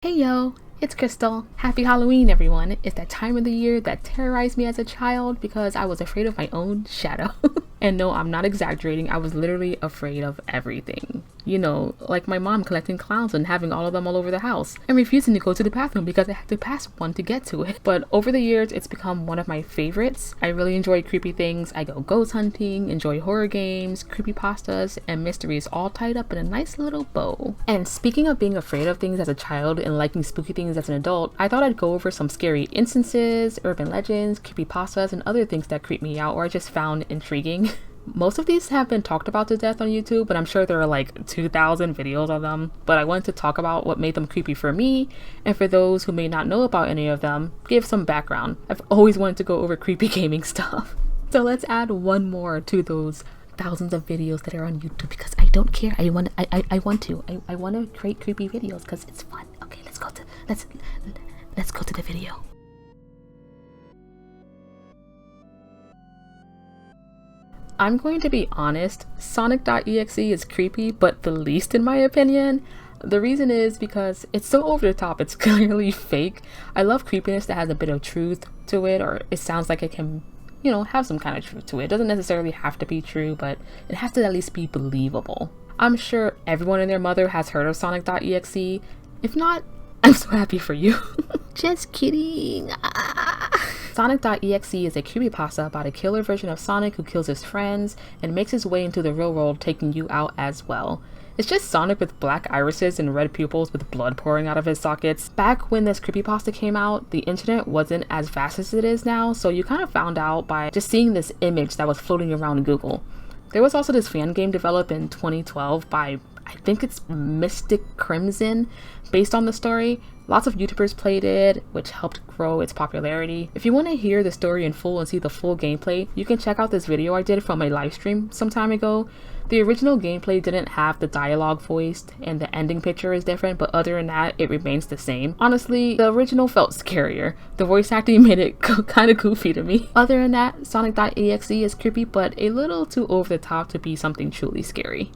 Hey yo, it's Crystal. Happy Halloween, everyone. It's that time of the year that terrorized me as a child because I was afraid of my own shadow. And no, I'm not exaggerating. I was literally afraid of everything. You know, like my mom collecting clowns and having all of them all over the house and refusing to go to the bathroom because I had to pass one to get to it. But over the years, it's become one of my favorites. I really enjoy creepy things. I go ghost hunting, enjoy horror games, creepypastas, and mysteries all tied up in a nice little bow. And speaking of being afraid of things as a child and liking spooky things as an adult, I thought I'd go over some scary instances, urban legends, creepypastas, and other things that creep me out or I just found intriguing. Most of these have been talked about to death on YouTube, but I'm sure there are like 2,000 videos of them. But I wanted to talk about what made them creepy for me, and for those who may not know about any of them, give some background. I've always wanted to go over creepy gaming stuff. So let's add one more to those thousands of videos that are on YouTube because I don't care. I want to create creepy videos because it's fun. Okay, let's go to the video. I'm going to be honest, sonic.exe is creepy, but the least in my opinion. The reason is because it's so over the top, it's clearly fake. I love creepiness that has a bit of truth to it, or it sounds like it can, have some kind of truth to it. It doesn't necessarily have to be true, but it has to at least be believable. I'm sure everyone and their mother has heard of sonic.exe. If not, I'm so happy for you. Just kidding. Sonic.exe is a creepypasta about a killer version of Sonic who kills his friends and makes his way into the real world, taking you out as well. It's just Sonic with black irises and red pupils with blood pouring out of his sockets. Back when this creepypasta came out, the internet wasn't as vast as it is now, so you kind of found out by just seeing this image that was floating around Google. There was also this fan game developed in 2012 by, I think it's Mystic Crimson, based on the story. Lots of YouTubers played it, which helped grow its popularity. If you want to hear the story in full and see the full gameplay, you can check out this video I did from a live stream some time ago. The original gameplay didn't have the dialogue voiced, and the ending picture is different, but other than that, it remains the same. Honestly, the original felt scarier. The voice acting made it kind of goofy to me. Other than that, sonic.exe is creepy, but a little too over the top to be something truly scary.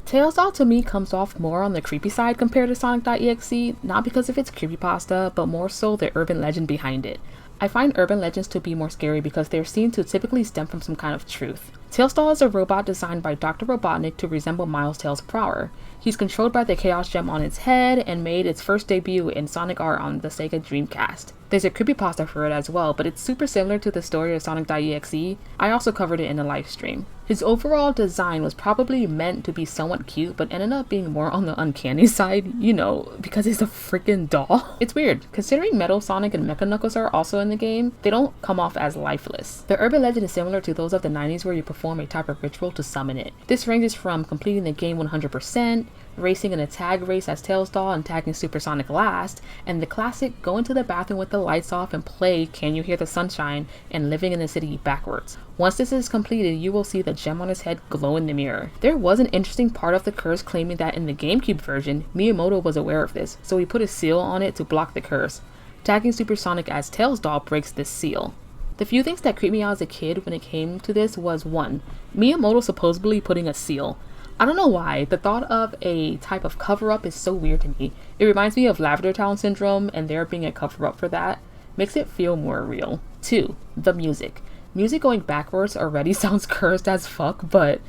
Tales Doll to me comes off more on the creepy side compared to sonic.exe, not because of its creepypasta, but more so the urban legend behind it. I find urban legends to be more scary because they're seen to typically stem from some kind of truth. Tales Doll is a robot designed by Dr. Robotnik to resemble Miles Tails Prower. He's controlled by the Chaos Gem on its head and made its first debut in Sonic art on the Sega Dreamcast. There's a creepypasta for it as well, but it's super similar to the story of sonic.exe. I also covered it in a live stream. His overall design was probably meant to be somewhat cute, but ended up being more on the uncanny side, because it's a freaking doll. It's weird, considering Metal Sonic and Mecha Knuckles are also in the game, they don't come off as lifeless. The urban legend is similar to those of the 90s where you perform a type of ritual to summon it. This ranges from completing the game 100%, racing in a tag race as Tails Doll and tagging Supersonic last, and the classic go into the bathroom with the lights off and play Can You Hear the Sunshine and living in the city backwards. Once this is completed, you will see the gem on his head glow in the mirror. There was an interesting part of the curse claiming that in the GameCube version, Miyamoto was aware of this, so he put a seal on it to block the curse. Tagging Supersonic as Tails Doll breaks this seal. The few things that creeped me out as a kid when it came to this was 1. Miyamoto supposedly putting a seal. I don't know why, the thought of a type of cover-up is so weird to me. It reminds me of Lavender Town Syndrome, and there being a cover-up for that makes it feel more real. 2. The music. Music going backwards already sounds cursed as fuck, but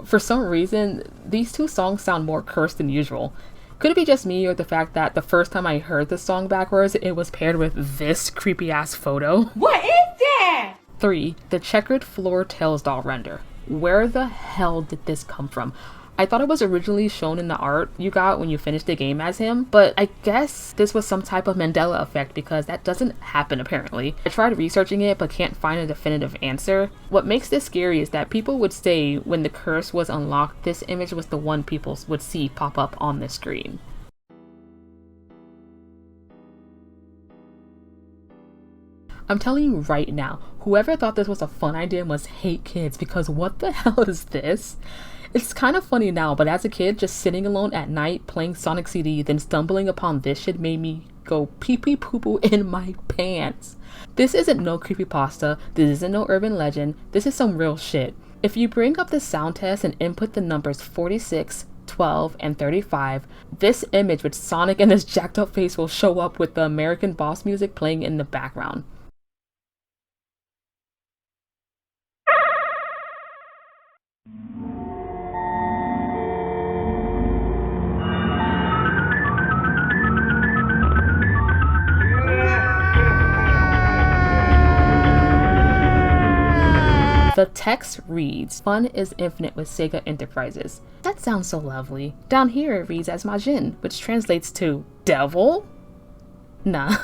for some reason, these two songs sound more cursed than usual. Could it be just me or the fact that the first time I heard the song backwards, it was paired with this creepy-ass photo? What is that? 3. The checkered floor Tails Doll render. Where the hell did this come from? I thought it was originally shown in the art you got when you finished the game as him, but I guess this was some type of Mandela effect because that doesn't happen apparently. I tried researching it but can't find a definitive answer. What makes this scary is that people would say when the curse was unlocked, this image was the one people would see pop up on the screen. I'm telling you right now, whoever thought this was a fun idea must hate kids because what the hell is this? It's kind of funny now, but as a kid, just sitting alone at night playing Sonic CD, then stumbling upon this shit made me go pee pee poo poo in my pants. This isn't no creepypasta, this isn't no urban legend, this is some real shit. If you bring up the sound test and input the numbers 46, 12, and 35, this image with Sonic and his jacked up face will show up with the American Boss music playing in the background. The text reads, "Fun is infinite with Sega Enterprises." That sounds so lovely. Down here it reads as Majin, which translates to devil? Nah,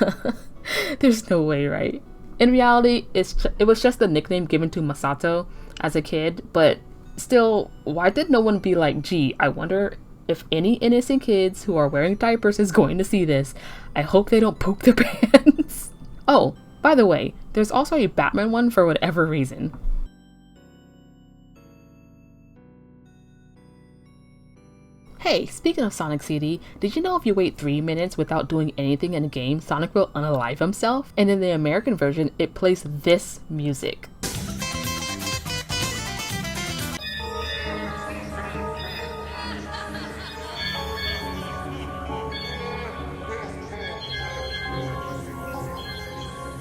there's no way, right? In reality, it was just the nickname given to Masato as a kid, but still, why did no one be like, gee, I wonder if any innocent kids who are wearing diapers is going to see this. I hope they don't poop their pants. Oh, by the way, there's also a Batman one for whatever reason. Hey, speaking of Sonic CD, did you know if you wait 3 minutes without doing anything in the game, Sonic will unalive himself? And in the American version, it plays this music.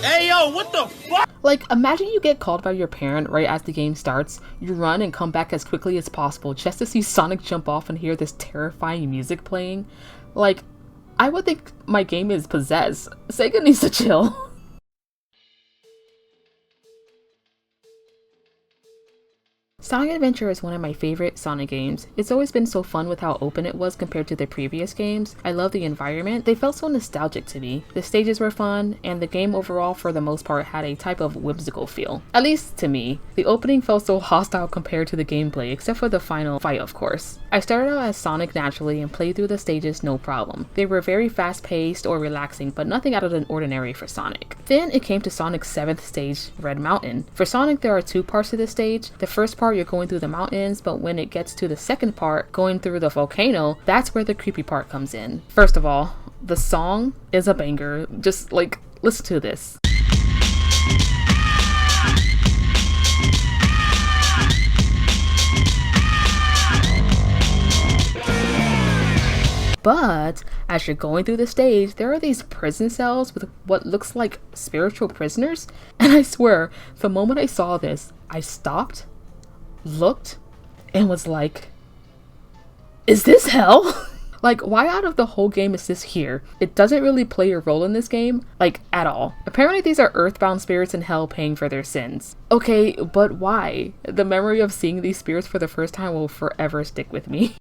Hey yo, what the fuck? Like, imagine you get called by your parent right as the game starts, you run and come back as quickly as possible just to see Sonic jump off and hear this terrifying music playing. Like, I would think my game is possessed. Sega needs to chill. Sonic Adventure is one of my favorite Sonic games. It's always been so fun with how open it was compared to the previous games. I love the environment. They felt so nostalgic to me. The stages were fun, and the game overall for the most part had a type of whimsical feel. At least to me. The opening felt so hostile compared to the gameplay, except for the final fight of course. I started out as Sonic naturally and played through the stages no problem. They were very fast paced or relaxing, but nothing out of the ordinary for Sonic. Then it came to Sonic's 7th stage, Red Mountain. For Sonic there are 2 parts to this stage. The first part you're going through the mountains, but when it gets to the second part, going through the volcano, that's where the creepy part comes in. First of all, the song is a banger. Just like, listen to this. But as you're going through the stage, there are these prison cells with what looks like spiritual prisoners. And I swear, the moment I saw this, I stopped, looked, and was like, is this hell? Like, why out of the whole game is this here? It doesn't really play a role in this game, like, at all. Apparently these are earthbound spirits in hell paying for their sins. Okay, but why? The memory of seeing these spirits for the first time will forever stick with me.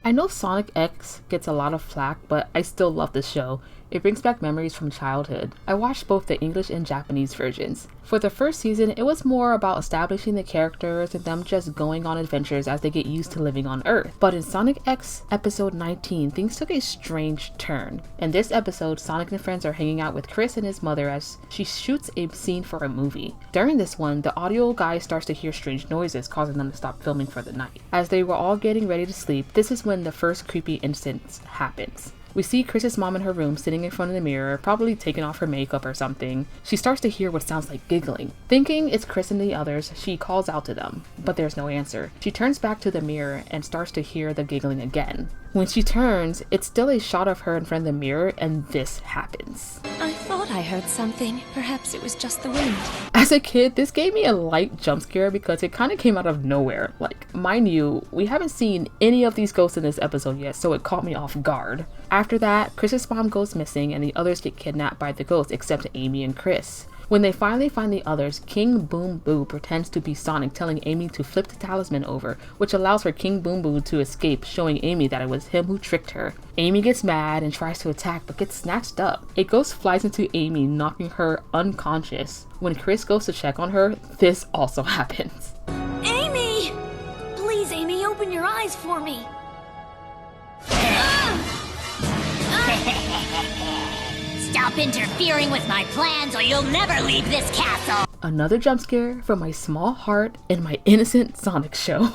I know Sonic X gets a lot of flack, but I still love this show. It brings back memories from childhood. I watched both the English and Japanese versions. For the first season, it was more about establishing the characters and them just going on adventures as they get used to living on Earth. But in Sonic X episode 19, things took a strange turn. In this episode, Sonic and friends are hanging out with Chris and his mother as she shoots a scene for a movie. During this one, the audio guy starts to hear strange noises, causing them to stop filming for the night. As they were all getting ready to sleep, this is when the first creepy instance happens. We see Chris's mom in her room sitting in front of the mirror, probably taking off her makeup or something. She starts to hear what sounds like giggling. Thinking it's Chris and the others, she calls out to them, but there's no answer. She turns back to the mirror and starts to hear the giggling again. When she turns, it's still a shot of her in front of the mirror, and this happens. I thought I heard something. Perhaps it was just the wind. As a kid, this gave me a light jump scare because it kind of came out of nowhere. Like, mind you, we haven't seen any of these ghosts in this episode yet, so it caught me off guard. After that, Chris's mom goes missing and the others get kidnapped by the ghosts except Amy and Chris. When they finally find the others, King Boom Boo pretends to be Sonic, telling Amy to flip the talisman over, which allows for King Boom Boo to escape, showing Amy that it was him who tricked her. Amy gets mad and tries to attack but gets snatched up. A ghost flies into Amy, knocking her unconscious. When Chris goes to check on her, this also happens. Amy! Please, Amy, open your eyes for me. Stop interfering with my plans or you'll never leave this castle! Another jump scare for my small heart and my innocent Sonic show.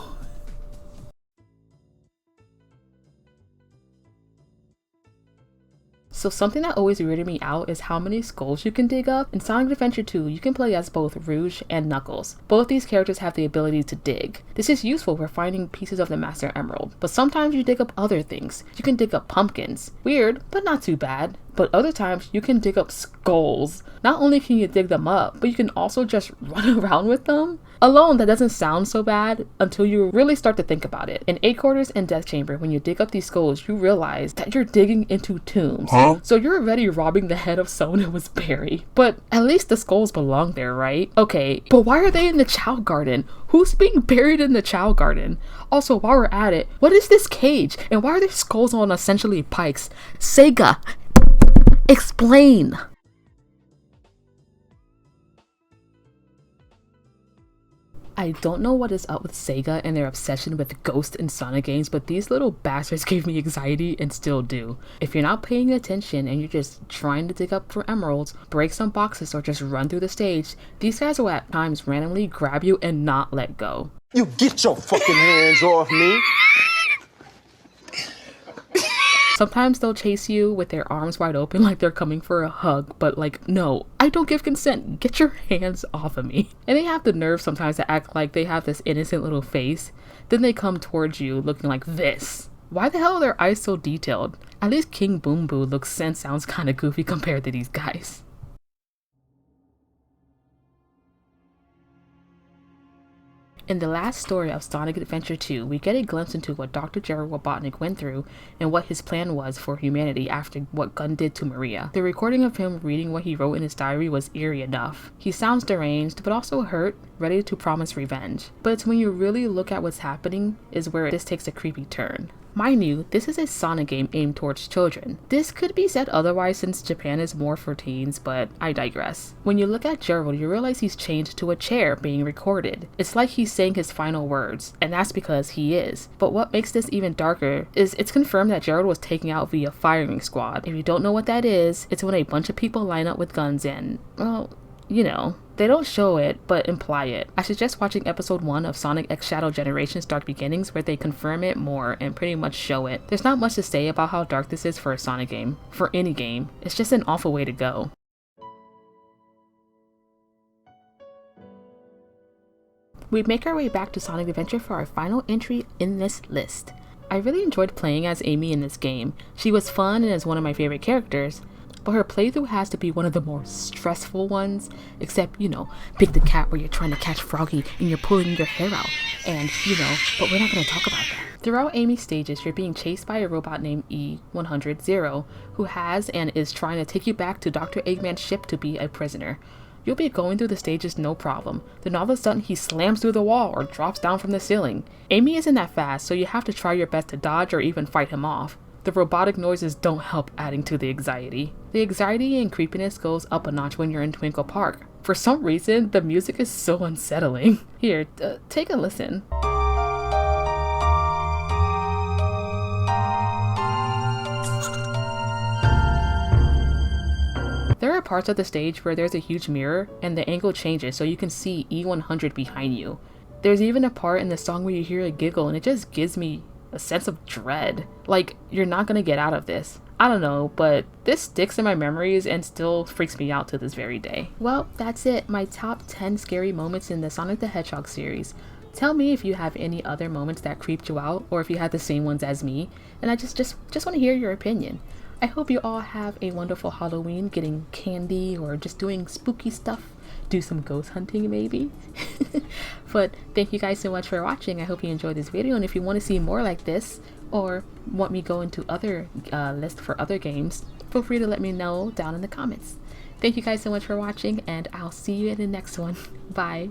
So something that always weirded me out is how many skulls you can dig up. In Sonic Adventure 2, you can play as both Rouge and Knuckles. Both these characters have the ability to dig. This is useful for finding pieces of the Master Emerald, but sometimes you dig up other things. You can dig up pumpkins. Weird, but not too bad. But other times you can dig up skulls. Not only can you dig them up, but you can also just run around with them. Alone, that doesn't sound so bad until you really start to think about it. In 8 Quarters and Death Chamber, when you dig up these skulls, you realize that you're digging into tombs. So you're already robbing the head of someone who was buried. But at least the skulls belong there, right? Okay, but why are they in the Chow Garden? Who's being buried in the Chow Garden? Also, while we're at it, what is this cage? And why are there skulls on essentially pikes? Sega, explain! I don't know what is up with Sega and their obsession with Ghost and Sonic games, but these little bastards gave me anxiety and still do. If you're not paying attention and you're just trying to dig up for emeralds, break some boxes, or just run through the stage, these guys will at times randomly grab you and not let go. You get your fucking hands off me. Sometimes they'll chase you with their arms wide open like they're coming for a hug, but like, no, I don't give consent. Get your hands off of me. And they have the nerve sometimes to act like they have this innocent little face. Then they come towards you looking like this. Why the hell are their eyes so detailed? At least King Boom Boo looks and sounds kind of goofy compared to these guys. In the last story of Sonic Adventure 2, we get a glimpse into what Dr. Gerald Robotnik went through and what his plan was for humanity after what Gun did to Maria. The recording of him reading what he wrote in his diary was eerie enough. He sounds deranged, but also hurt, ready to promise revenge. But it's when you really look at what's happening is where this takes a creepy turn. Mind you, this is a Sonic game aimed towards children. This could be said otherwise since Japan is more for teens, but I digress. When you look at Gerald, you realize he's chained to a chair being recorded. It's like he's saying his final words, and that's because he is. But what makes this even darker is it's confirmed that Gerald was taken out via firing squad. If you don't know what that is, it's when a bunch of people line up with guns and, well, you know. They don't show it, but imply it. I suggest watching episode 1 of Sonic X Shadow Generations Dark Beginnings where they confirm it more and pretty much show it. There's not much to say about how dark this is for a Sonic game. For any game. It's just an awful way to go. We make our way back to Sonic Adventure for our final entry in this list. I really enjoyed playing as Amy in this game. She was fun and is one of my favorite characters. But her playthrough has to be one of the more stressful ones, except, you know, pick the cat where you're trying to catch Froggy and you're pulling your hair out, and, you know, but we're not going to talk about that. Throughout Amy's stages, you're being chased by a robot named E100, who has and is trying to take you back to Dr. Eggman's ship to be a prisoner. You'll be going through the stages no problem, then all of a sudden he slams through the wall or drops down from the ceiling. Amy isn't that fast, so you have to try your best to dodge or even fight him off. The robotic noises don't help adding to the anxiety. The anxiety and creepiness goes up a notch when you're in Twinkle Park. For some reason, the music is so unsettling. Here, take a listen. There are parts of the stage where there's a huge mirror and the angle changes so you can see E100 behind you. There's even a part in the song where you hear a giggle and it just gives me a sense of dread. Like, you're not gonna get out of this. I don't know, but this sticks in my memories and still freaks me out to this very day. Well, that's it. My top 10 scary moments in the Sonic the Hedgehog series. Tell me if you have any other moments that creeped you out or if you had the same ones as me, and I just want to hear your opinion. I hope you all have a wonderful Halloween, getting candy or just doing spooky stuff. Do some ghost hunting maybe. But thank you guys so much for watching. I hope you enjoyed this video, and if you want to see more like this or want me go into other lists for other games, feel free to let me know down in the comments. Thank you guys so much for watching, and I'll see you in the next one. Bye.